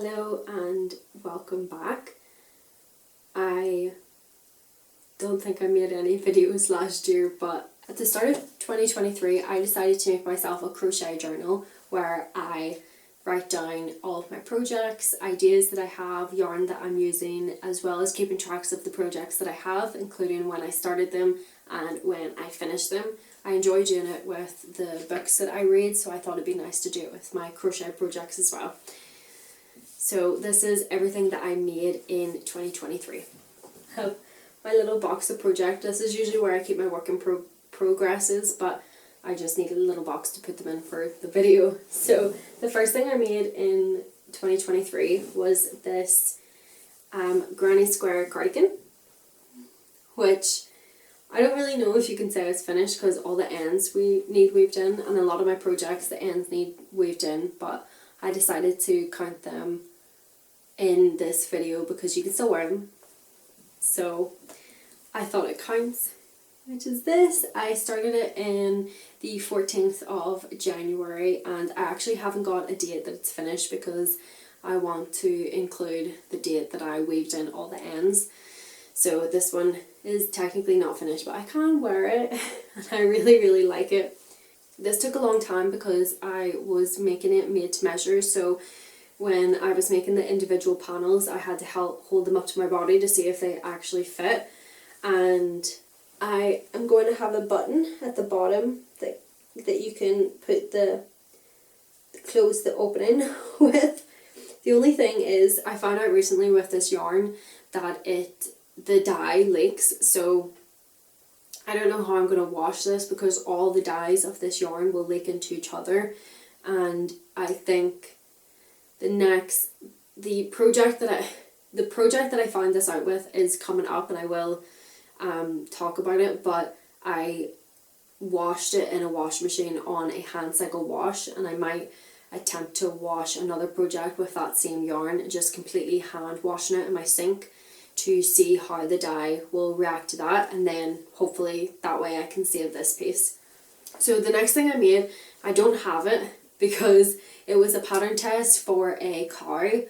Hello and welcome back. I don't think I made any videos last year, but at the start of 2023 I decided to make myself a crochet journal where I write down all of my projects, ideas that I have, yarn that I'm using, as well as keeping tracks of the projects that I have, including when I started them and when I finished them. I enjoy doing it with the books that I read, so I thought it'd be nice to do it with my crochet projects as well. So this is everything that I made in 2023. I have my little box of project. This is usually where I keep my work in progresses, but I just needed a little box to put them in for the video. So the first thing I made in 2023 was this granny square cardigan, which I don't really know if you can say it's finished because all the ends we need weaved in, and a lot of my projects the ends need weaved in, but I decided to count them in this video because you can still wear them. So I thought it counts, which is this. I started it in the 14th of January and I actually haven't got a date that it's finished because I want to include the date that I weaved in all the ends. So this one is technically not finished, but I can wear it and I really like it. This took a long time because I was making it made to measure, so when I was making the individual panels I had to hold them up to my body to see if they actually fit. And I am going to have a button at the bottom that you can put close the opening with. The only thing is I found out recently with this yarn that the dye leaks, so I don't know how I'm going to wash this because all the dyes of this yarn will leak into each other, and I think the project that I found this out with is coming up and I will talk about it, but I washed it in a washing machine on a hand cycle wash, and I might attempt to wash another project with that same yarn, just completely hand washing it in my sink to see how the dye will react to that, and then hopefully that way I can save this piece. So the next thing I made, I don't have it because it was a pattern test for a cow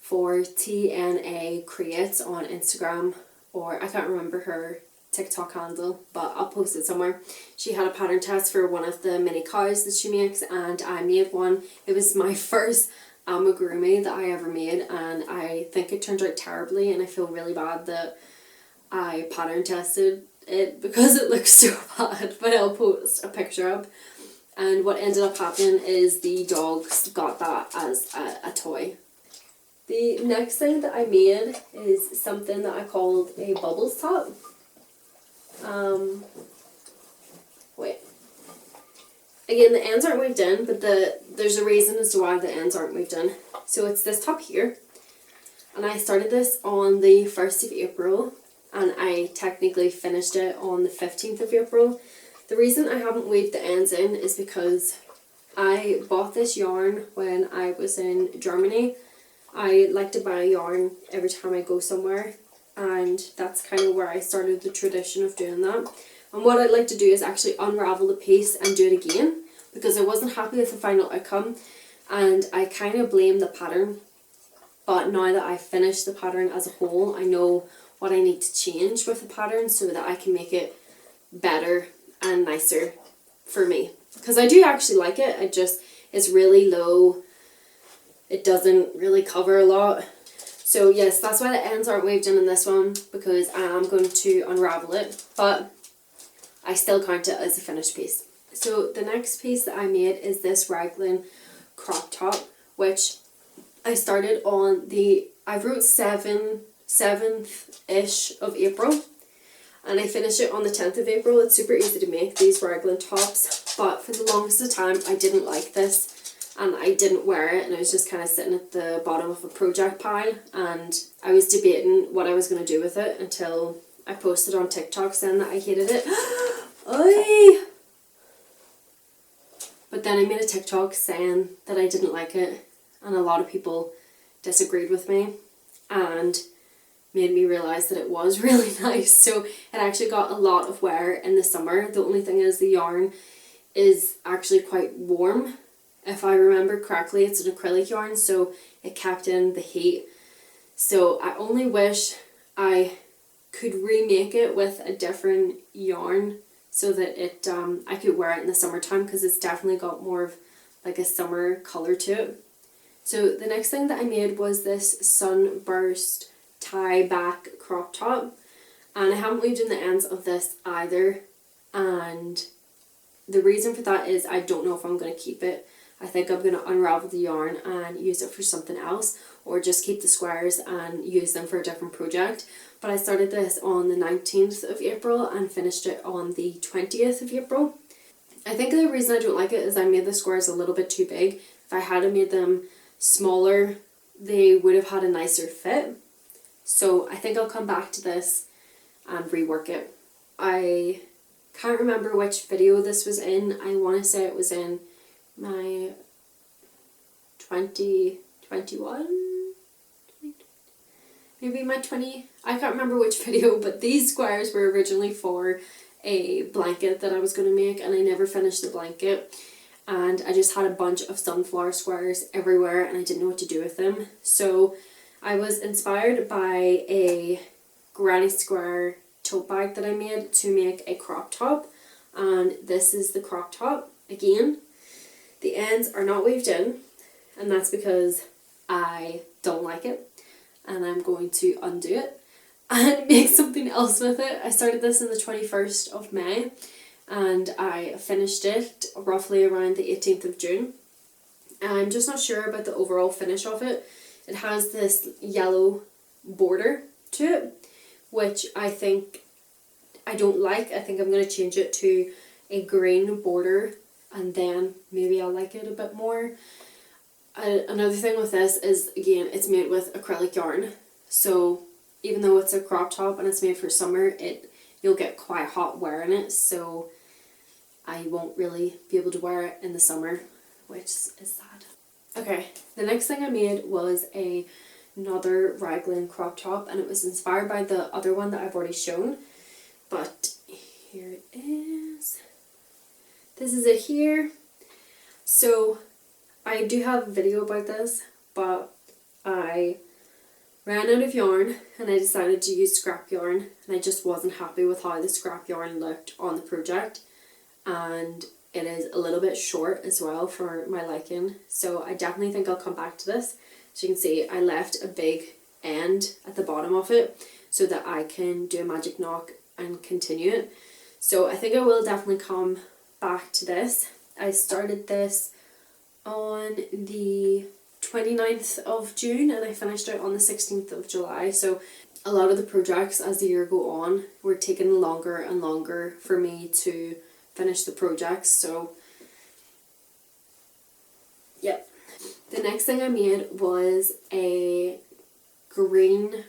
for TNA Creates on Instagram, or I can't remember her TikTok handle, but I'll post it somewhere. She had a pattern test for one of the mini cows that she makes and I made one. It was my first amigurumi that I ever made and I think it turned out terribly, and I feel really bad that I pattern tested it because it looks so bad, but I'll post a picture up. And what ended up happening is the dogs got that as a toy. The next thing that I made is something that I called a bubbles top. Wait. Again, the ends aren't weaved in, but there's a reason as to why the ends aren't weaved in. So it's this top here, and I started this on the 1st of April, and I technically finished it on the 15th of April. The reason I haven't weaved the ends in is because I bought this yarn when I was in Germany. I like to buy yarn every time I go somewhere, and that's kind of where I started the tradition of doing that. And what I'd like to do is actually unravel the piece and do it again because I wasn't happy with the final outcome and I kind of blame the pattern. But now that I've finished the pattern as a whole, I know what I need to change with the pattern so that I can make it better and nicer for me. Because I do actually like it, it's really low. It doesn't really cover a lot. So yes, that's why the ends aren't weaved in this one, because I am going to unravel it, but I still count it as a finished piece. So the next piece that I made is this raglan crop top, which I started on I wrote 7th-ish of April, and I finished it on the 10th of April. It's super easy to make these raglan tops, but for the longest of time I didn't like this and I didn't wear it, and it was just kind of sitting at the bottom of a project pile, and I was debating what I was going to do with it until I posted on TikTok saying that I hated it. Oy! But then I made a TikTok saying that I didn't like it, and a lot of people disagreed with me and made me realise that it was really nice. So it actually got a lot of wear in the summer. The only thing is the yarn is actually quite warm If I remember correctly, it's an acrylic yarn, so it kept in the heat. So I only wish I could remake it with a different yarn so that it I could wear it in the summertime, because it's definitely got more of like a summer colour to it. So the next thing that I made was this sunburst tie back crop top, and I haven't weaved in the ends of this either, and the reason for that is I don't know if I'm going to keep it. I think I'm going to unravel the yarn and use it for something else, or just keep the squares and use them for a different project. But I started this on the 19th of April and finished it on the 20th of April. I think the reason I don't like it is I made the squares a little bit too big. If I had made them smaller, they would have had a nicer fit. So I think I'll come back to this and rework it. I can't remember which video this was in. I want to say it was in my 2021, maybe my 20, I can't remember which video, but these squares were originally for a blanket that I was going to make, and I never finished the blanket, and I just had a bunch of sunflower squares everywhere and I didn't know what to do with them. So I was inspired by a granny square tote bag that I made to make a crop top, and this is the crop top. Again, the ends are not weaved in, and that's because I don't like it, and I'm going to undo it and make something else with it. I started this on the 21st of May and I finished it roughly around the 18th of June. I'm just not sure about the overall finish of it. It has this yellow border to it, which I don't like. I think I'm going to change it to a green border, and then maybe I'll like it a bit more. Another thing with this is, again, it's made with acrylic yarn, so even though it's a crop top and it's made for summer, you'll get quite hot wearing it, so I won't really be able to wear it in the summer, which is sad. Okay, the next thing I made was another raglan crop top, and it was inspired by the other one that I've already shown, but here it is. This is it here. So I do have a video about this, but I ran out of yarn and I decided to use scrap yarn, and I just wasn't happy with how the scrap yarn looked on the project, and it is a little bit short as well for my liking, so I definitely think I'll come back to this. So you can see I left a big end at the bottom of it so that I can do a magic knock and continue it. So I think I will definitely come back to this. I started this on the 29th of June and I finished it on the 16th of July. So a lot of the projects as the year go on were taking longer and longer for me to finish the projects. So yep. The next thing I made was a green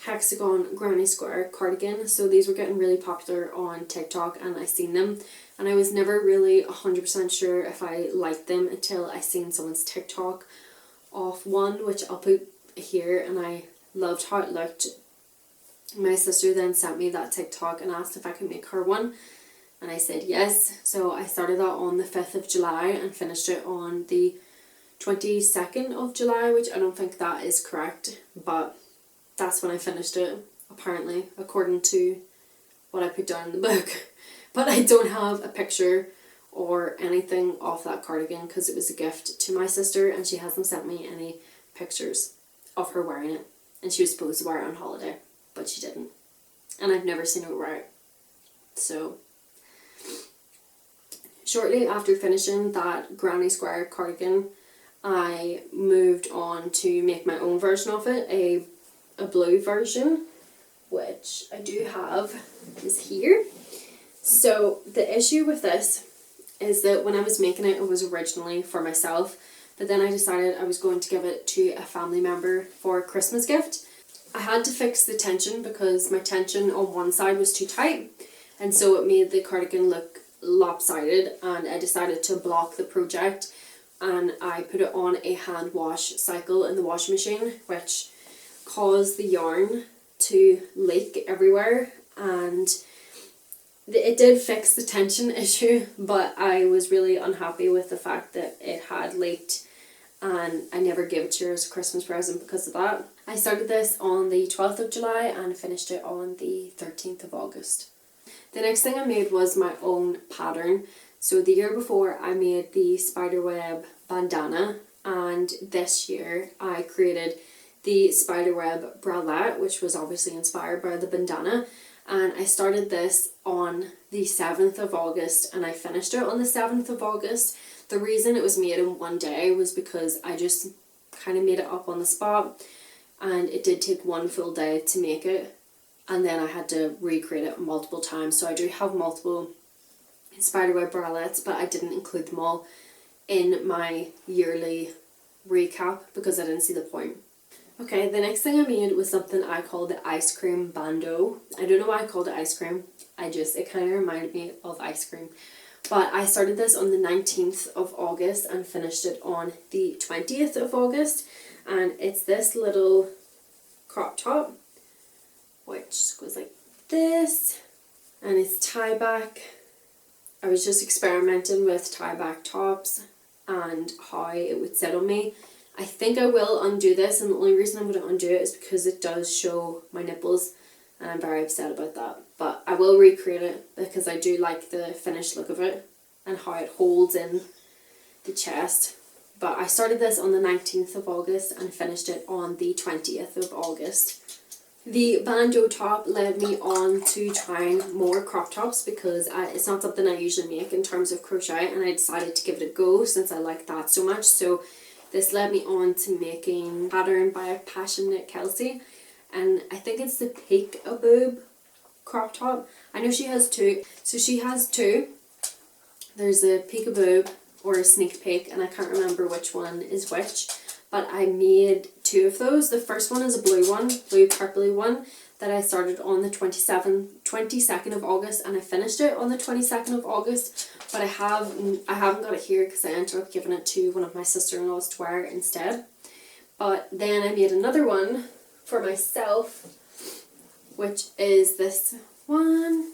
hexagon granny square cardigan. So these were getting really popular on TikTok and I seen them, and I was never really 100% sure if I liked them until I seen someone's TikTok of one, which I'll put here, and I loved how it looked. My sister then sent me that TikTok and asked if I could make her one, and I said yes. So I started that on the 5th of July and finished it on the 22nd of July, which I don't think that is correct, but that's when I finished it, apparently, according to what I put down in the book. But I don't have a picture or anything of that cardigan because it was a gift to my sister and she hasn't sent me any pictures of her wearing it. And she was supposed to wear it on holiday, but she didn't. And I've never seen her wear it. So shortly after finishing that granny square cardigan, I moved on to make my own version of it, a blue version, which I do have is here. So the issue with this is that when I was making it, it was originally for myself, but then I decided I was going to give it to a family member for a Christmas gift. I had to fix the tension because my tension on one side was too tight, and so it made the cardigan look lopsided, and I decided to block the project and I put it on a hand wash cycle in the washing machine, which caused the yarn to leak everywhere, and it did fix the tension issue, but I was really unhappy with the fact that it had leaked and I never gave it to her as a Christmas present because of that. I started this on the 12th of July and finished it on the 13th of August. The next thing I made was my own pattern. So the year before I made the spiderweb bandana, and this year I created the spiderweb bralette, which was obviously inspired by the bandana. And I started this on the 7th of August and I finished it on the 7th of August. The reason it was made in one day was because I just kind of made it up on the spot, and it did take one full day to make it, and then I had to recreate it multiple times. So I do have multiple spiderweb bralettes, but I didn't include them all in my yearly recap because I didn't see the point. Okay, the next thing I made was something I called the ice cream bandeau. I don't know why I called it ice cream. It kind of reminded me of ice cream. But I started this on the 19th of August and finished it on the 20th of August. And it's this little crop top, which goes like this. And it's tie back. I was just experimenting with tie back tops and how it would sit on me. I think I will undo this, and the only reason I'm going to undo it is because it does show my nipples, and I'm very upset about that. But I will recreate it because I do like the finished look of it and how it holds in the chest. But I started this on the 19th of August and finished it on the 20th of August. The bandeau top led me on to trying more crop tops because it's not something I usually make in terms of crochet, and I decided to give it a go since I like that so much. So this led me on to making a pattern by a Passionate Kelsey, and I think it's the peek-a-boob crop top. I know she has two. So she has two. There's a peek-a-boob or a sneak peek, and I can't remember which one is which, but I made two of those. The first one is a blue one, blue purpley one, that I started on the 22nd of August, and I finished it on the 22nd of August, but I haven't got it here because I ended up giving it to one of my sister-in-laws to wear instead. But then I made another one for myself, which is this one.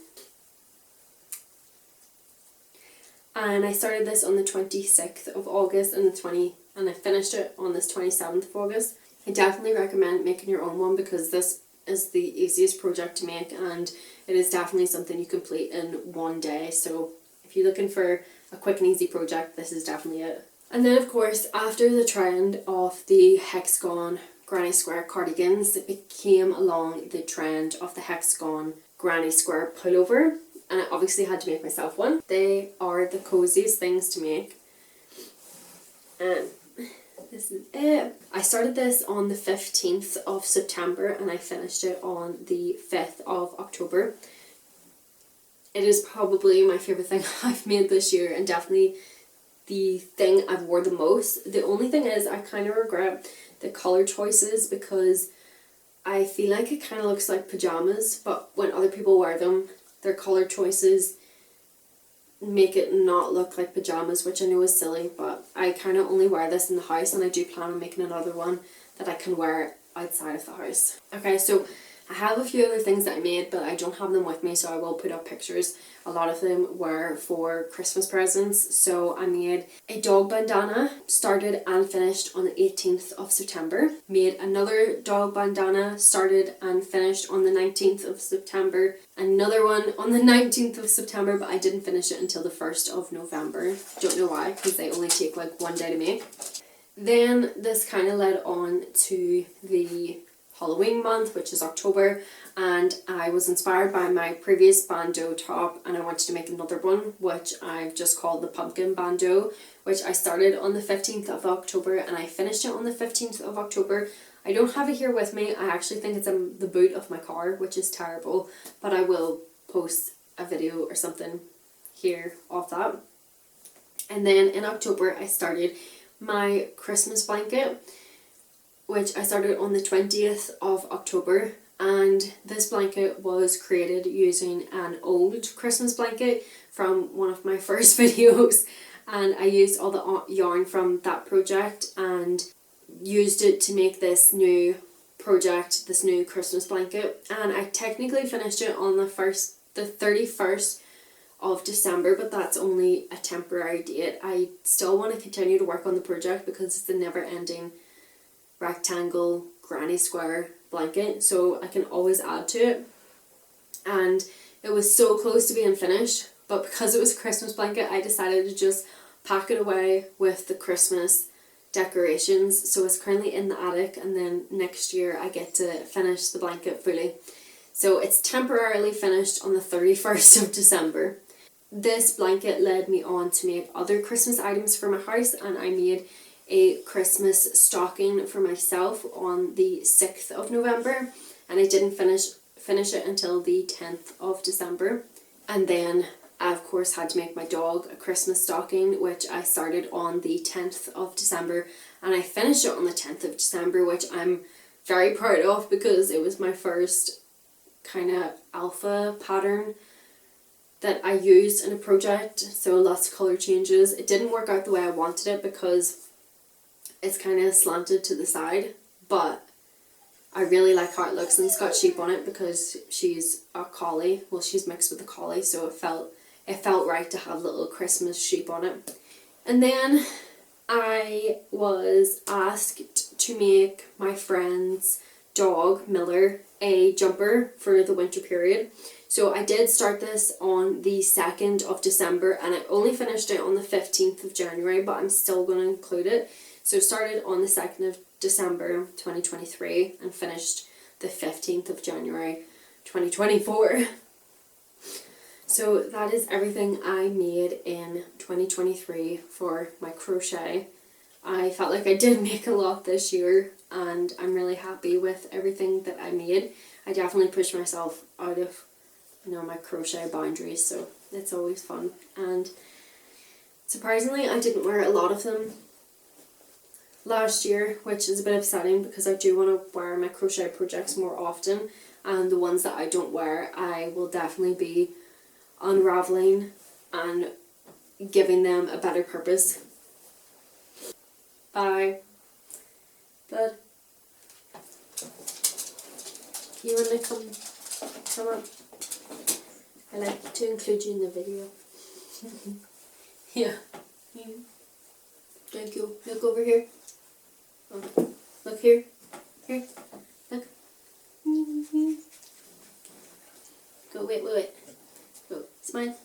And I started this on the 26th of August and I finished it on this 27th of August. I definitely recommend making your own one because this is the easiest project to make, and it is definitely something you complete in one day. So if you're looking for a quick and easy project, this is definitely it. And then of course, after the trend of the hexagon granny square cardigans, it came along the trend of the hexagon granny square pullover, and I obviously had to make myself one. They are the coziest things to make, and this is it. I started this on the 15th of September and I finished it on the 5th of October. It is probably my favourite thing I've made this year, and definitely the thing I've wore the most. The only thing is I kind of regret the colour choices because I feel like it kind of looks like pyjamas, but when other people wear them, their colour choices make it not look like pyjamas, which I know is silly, but I kind of only wear this in the house, and I do plan on making another one that I can wear outside of the house. Okay, so I have a few other things that I made, but I don't have them with me, so I will put up pictures. A lot of them were for Christmas presents. So I made a dog bandana, started and finished on the 18th of September. Made another dog bandana, started and finished on the 19th of September. Another one on the 19th of September, but I didn't finish it until the 1st of November. Don't know why, because they only take like one day to make. Then this kind of led on to the Halloween month, which is October, and I was inspired by my previous bandeau top and I wanted to make another one, which I've just called the pumpkin bandeau, which I started on the 15th of October and I finished it on the 15th of October. I don't have it here with me. I actually think it's in the boot of my car, which is terrible, but I will post a video or something here of that. And then in October I started my Christmas blanket, which I started on the 20th of October, and this blanket was created using an old Christmas blanket from one of my first videos, and I used all the yarn from that project and used it to make this new project, this new Christmas blanket. And I technically finished it on the 1st the 31st of December, but that's only a temporary date. I still want to continue to work on the project because it's a never ending rectangle granny square blanket, so I can always add to it. And it was so close to being finished, but because it was a Christmas blanket, I decided to just pack it away with the Christmas decorations. So it's currently in the attic, and then next year I get to finish the blanket fully. So it's temporarily finished on the 31st of December. This blanket led me on to make other Christmas items for my house, and I made a Christmas stocking for myself on the 6th of November, and I didn't finish it until the 10th of December. And then I of course had to make my dog a Christmas stocking, which I started on the 10th of December, and I finished it on the 10th of December, which I'm very proud of because it was my first kind of alpha pattern that I used in a project, so lots of colour changes. It didn't work out the way I wanted it because it's kind of slanted to the side, but I really like how it looks, and it's got sheep on it because she's a collie. Well, she's mixed with a collie, so it felt right to have little Christmas sheep on it. And then I was asked to make my friend's dog, Miller, a jumper for the winter period. So I did start this on the 2nd of December, and I only finished it on the 15th of January, but I'm still going to include it. So started on the 2nd of December 2023 and finished the 15th of January 2024. So that is everything I made in 2023 for my crochet. I felt like I did make a lot this year, and I'm really happy with everything that I made. I definitely pushed myself out of, you know, my crochet boundaries, so it's always fun. And surprisingly, I didn't wear a lot of them last year, which is a bit upsetting because I do want to wear my crochet projects more often, and the ones that I don't wear I will definitely be unraveling and giving them a better purpose. Bye. Bud, you want to come up? I like to include you in the video. Yeah. Thank you. Look over here. Oh, look here. Here. Look. Go, wait. Go. Smile.